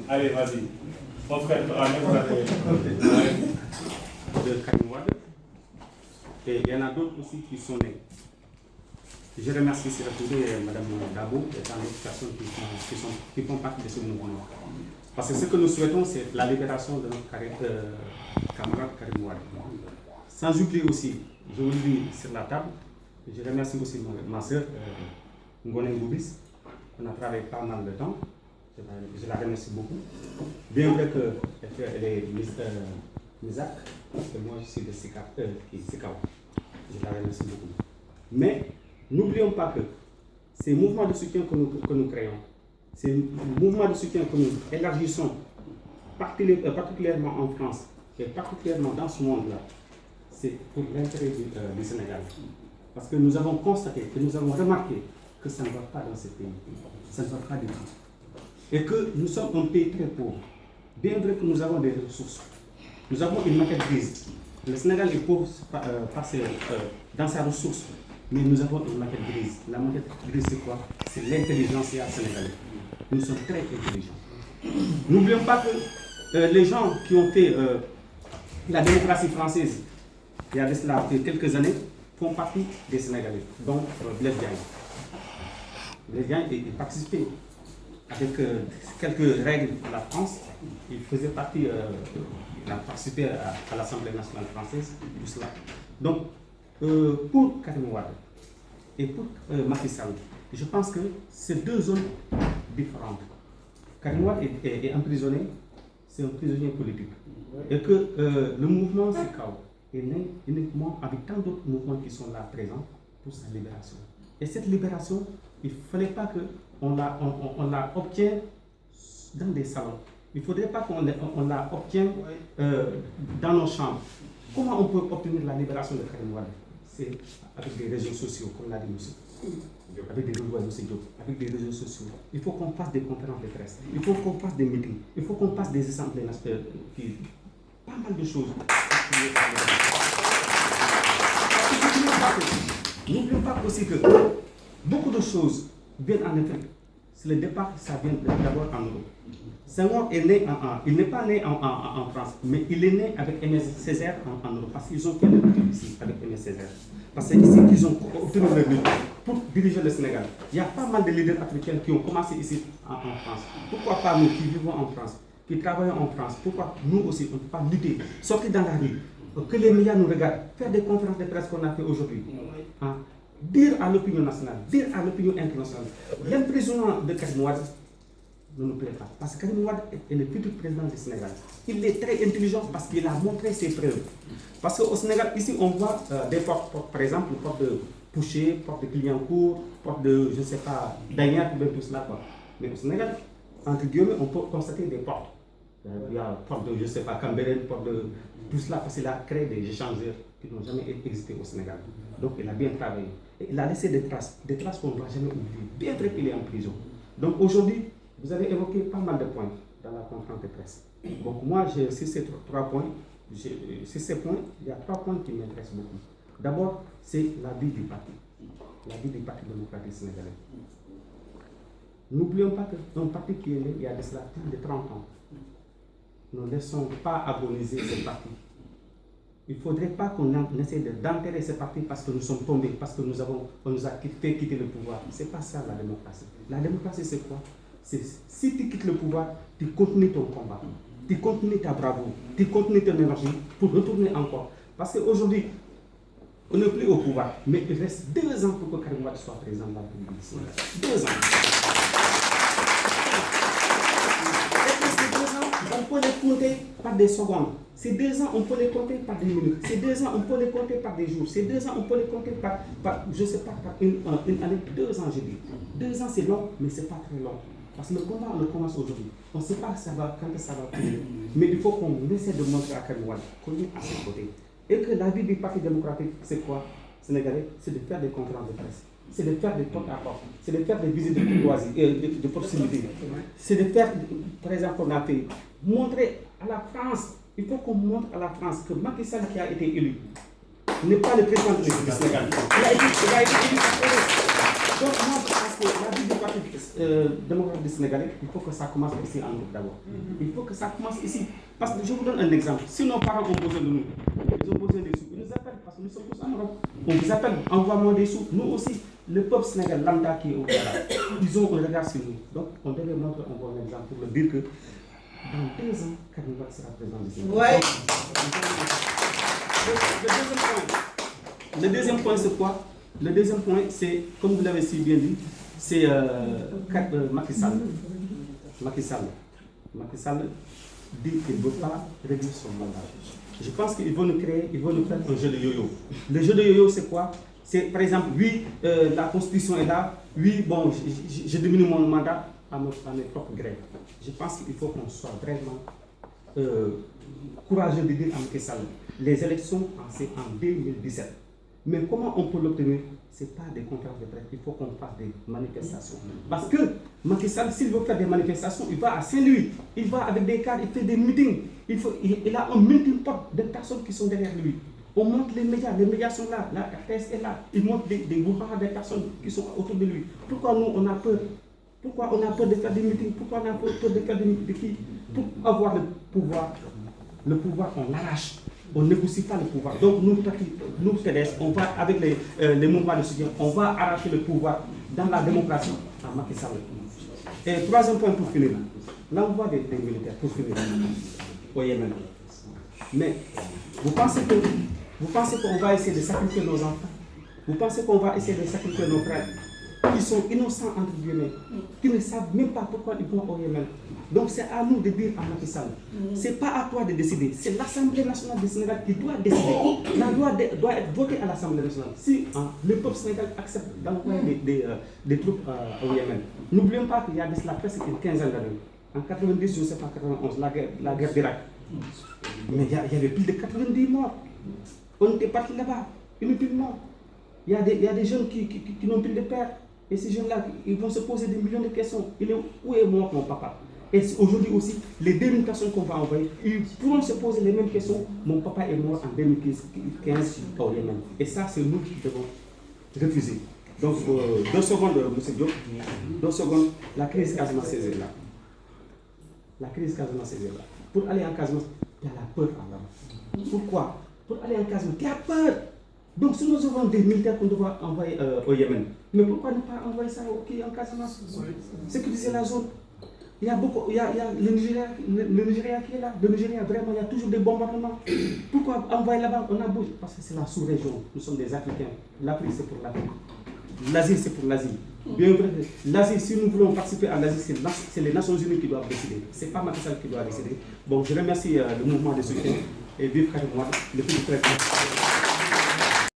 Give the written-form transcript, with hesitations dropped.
Allez, vas-y. Mon frère, de Karim Wade. Et il y en a d'autres aussi qui sont nés. Je remercie surtout Mme Dabo et tant d'autres personnes qui font partie de ce mouvement. Parce que ce que nous souhaitons, c'est la libération de notre camarade Karim Wade. Sans oublier aussi, je vous le dis sur la table, je remercie aussi ma soeur, Ngone Ngoubis. On a travaillé pas mal de temps. Je la remercie beaucoup. Bien vrai qu'elle est Misak, parce que moi je suis de Sikao. Je la remercie beaucoup. Mais n'oublions pas que ces mouvements de soutien que nous créons, ces mouvements de soutien que nous élargissons, particulièrement en France et particulièrement dans ce monde-là, c'est pour l'intérêt du Sénégal. Parce que nous avons constaté, que nous avons remarqué que ça ne va pas dans ce pays. Ça ne va pas du tout. Et que nous sommes un pays très pauvre. Bien vrai que nous avons des ressources. Nous avons une matière grise. Le Sénégal est pauvre dans sa ressource. Mais nous avons une matière grise. La matière grise, c'est quoi? C'est l'intelligence sénégalaise. Nous sommes très intelligents. N'oublions pas que les gens qui ont fait la démocratie française, il y a de cela quelques années, font partie des Sénégalais, dont Blaise Diagne. Blaise Diagne a participé avec quelques règles de la France. Il faisait partie, il a participé à l'Assemblée nationale française, tout cela. Donc, pour Karim Wade et pour Macky Sall, je pense que c'est deux zones différentes. Karim Wade est emprisonné, c'est un prisonnier politique. Et que le mouvement Sikao est né uniquement avec tant d'autres mouvements qui sont là présents pour sa libération. Et cette libération, il ne fallait pas qu'on la obtienne dans des salons. Il ne faudrait pas qu'on la obtienne dans nos chambres. Comment on peut obtenir la libération de Karim Wade? C'est avec des réseaux sociaux, comme l'a dit monsieur. Avec des réseaux sociaux. Il faut qu'on fasse des conférences de presse. Il faut qu'on fasse des meetings. Il faut qu'on fasse des assemblées nationales. Pas mal de choses. N'oublions pas aussi que beaucoup de choses viennent en Afrique. C'est le départ, ça vient d'abord en Europe. Senghor est né il n'est pas né en France, mais il est né avec Aimé Césaire en Europe, parce qu'ils ont fait le lutte ici avec Aimé Césaire. Parce que c'est ici qu'ils ont obtenu le lutte pour diriger le Sénégal. Il y a pas mal de leaders africains qui ont commencé ici en France. Pourquoi pas nous qui vivons en France, qui travaillons en France, pourquoi nous aussi on ne peut pas lutter, sortir dans la rue, que les médias nous regardent, faire des conférences de presse qu'on a fait aujourd'hui. Dire à l'opinion nationale, dire à l'opinion internationale, l'emprisonnement de Karim Wade ne nous plaît pas. Parce que Karim Wade est le futur président du Sénégal. Il est très intelligent parce qu'il a montré ses preuves. Parce qu'au Sénégal, ici, on voit des portes, par exemple, porte de Pouché, porte de Clignancourt, porte de, je ne sais pas, d'Agnac, tout cela. Quoi. Mais au Sénégal, entre guillemets, on peut constater des portes. Il y a porte de, je ne sais pas, Cambérène, porte de tout cela, parce qu'il a créé des échangeurs qui n'ont jamais existé au Sénégal. Donc il a bien travaillé. Et il a laissé des traces qu'on ne doit jamais oublier, bien vrai qu'il est en prison. Donc aujourd'hui, vous avez évoqué pas mal de points dans la conférence de presse. Donc moi, sur ces trois points, il y a trois points qui m'intéressent beaucoup. D'abord, c'est la vie du parti démocratique sénégalais. N'oublions pas qu'un parti qui est né il y a de cela plus de 30 ans, ne laissons pas agoniser ce parti. Il ne faudrait pas qu'on essaie d'enterrer ce parti parce que nous sommes tombés, parce que on nous a fait quitter le pouvoir. Ce n'est pas ça la démocratie. La démocratie, c'est quoi? C'est si tu quittes le pouvoir, tu continues ton combat, tu continues ta bravoure, tu continues ton énergie pour retourner encore. Parce qu'aujourd'hui, on n'est plus au pouvoir, mais il reste 2 ans pour que Karim Wade soit président de la République. 2 ans. On peut les compter par des secondes. Ces 2 ans, on peut les compter par des minutes. Ces 2 ans, on peut les compter par des jours. Ces 2 ans, on peut les compter par je ne sais pas, par une année. 2 ans, je dis. 2 ans, c'est long, mais ce n'est pas très long. Parce que le combat, on le commence aujourd'hui. On ne sait pas quand ça va finir. Mais il faut qu'on essaie de montrer à Karim Wade qu'on est à ses côtés. Et que la vie du Parti démocratique, c'est quoi, Sénégalais? C'est de faire des conférences de presse. C'est de faire des porte-à-porte. C'est de faire des visites de courtoisie, de proximité. C'est de faire, par exemple, on a fait, montrer à la France, il faut qu'on montre à la France que Macky Sall qui a été élu n'est pas le président du Sénégal. Il a été élu par eux. Donc moi, je pense que la vie du Parti démocratique sénégalais, il faut que ça commence ici en Europe d'abord. Il faut que ça commence ici. Parce que je vous donne un exemple. Si nos parents ont besoin de nous, ils ont besoin des sous, ils nous appellent parce que nous sommes tous en Europe. On vous appelle, envoie-moi des sous. Nous aussi, le peuple sénégalais lambda qui est au Canada, ils ont un regard sur nous. Donc on devait montrer un bon exemple pour le dire que dans 2 ans, Karim Wade sera président du Sénégal. Ouais. Le deuxième point, c'est quoi? Le deuxième point, c'est, comme vous l'avez si bien dit, c'est Macky Sall. Macky Sall dit qu'il ne veut pas réduire son mandat. Je pense qu'il veut nous créer, il veut nous faire un jeu de yo-yo. Le jeu de yo-yo, c'est quoi? C'est par exemple, oui, la Constitution est là, oui, bon, je diminue mon mandat à mes propres grèves. Je pense qu'il faut qu'on soit vraiment courageux de dire à Macky Sall, les élections, c'est en 2017. Mais comment on peut l'obtenir? Ce n'est pas des conférences de presse, il faut qu'on fasse des manifestations. Parce que Macky Sall, s'il veut faire des manifestations, il va à Saint-Louis, il va avec des cadres, il fait des meetings. Il a un melting pot de personnes qui sont derrière lui. On montre les médias sont là, la RTS est là, il montre des bouquins des personnes qui sont autour de lui. Pourquoi nous, on a peur? Pourquoi on a peur de faire des meetings? Pourquoi on a peur de faire des meetings? Pour avoir le pouvoir, on l'arrache. On ne négocie pas le pouvoir. Donc nous PDS, on va avec les mouvements de soutien, on va arracher le pouvoir dans la démocratie à Macky Sall. Et troisième point pour finir, l'envoi des militaires pour finir au Yémen. Mais vous pensez qu'on va essayer de sacrifier nos enfants? Vous pensez qu'on va essayer de sacrifier nos frères qui sont innocents entre guillemets, qui ne savent même pas pourquoi ils vont au Yémen? Donc c'est à nous de dire à Macky Sall, c'est pas à toi de décider, c'est l'Assemblée nationale du Sénégal qui doit décider. La loi doit être votée à l'Assemblée nationale. Si le peuple sénégalais accepte d'envoyer des troupes au Yémen, n'oublions pas qu'il y a de cela presque une quinzaine d'années. En 90, je ne sais pas, 91, la guerre d'Irak. Mais il y avait plus de 90 morts. On était partis là-bas, inutilement. Il y a des jeunes qui n'ont plus de père. Et ces jeunes-là, ils vont se poser des millions de questions. Où est mort mon papa? Et aujourd'hui aussi, les 2000 personnes qu'on va envoyer, ils pourront se poser les mêmes questions. Mon papa est mort en 2015 au Yémen. Et ça, c'est nous qui devons refuser. Donc, 2 secondes, M. Diop. 2 secondes, la crise Casamance est là. La crise Casamance est là. Pour aller en Casamance, il y a la peur en là. Pourquoi? Pour aller en Casamance, il y a peur. Donc, si nous avons des militaires qu'on doit envoyer au Yémen, mais pourquoi ne pas envoyer ça en Casamance? Sécuriser la zone. Il y a le Nigeria qui est là. Le Nigeria, vraiment, il y a toujours des bombardements. Pourquoi envoyer là-bas? On a bougé. Parce que c'est la sous-région. Nous sommes des Africains. L'Afrique, c'est pour l'Afrique. L'Asie, c'est pour l'Asie. Bien vrai, l'Asie, si nous voulons participer à l'Asie, c'est les Nations Unies qui doivent décider. Ce n'est pas Macky Sall qui doit décider. Bon, je remercie le mouvement de soutien et vive Karim Wade, le plus près.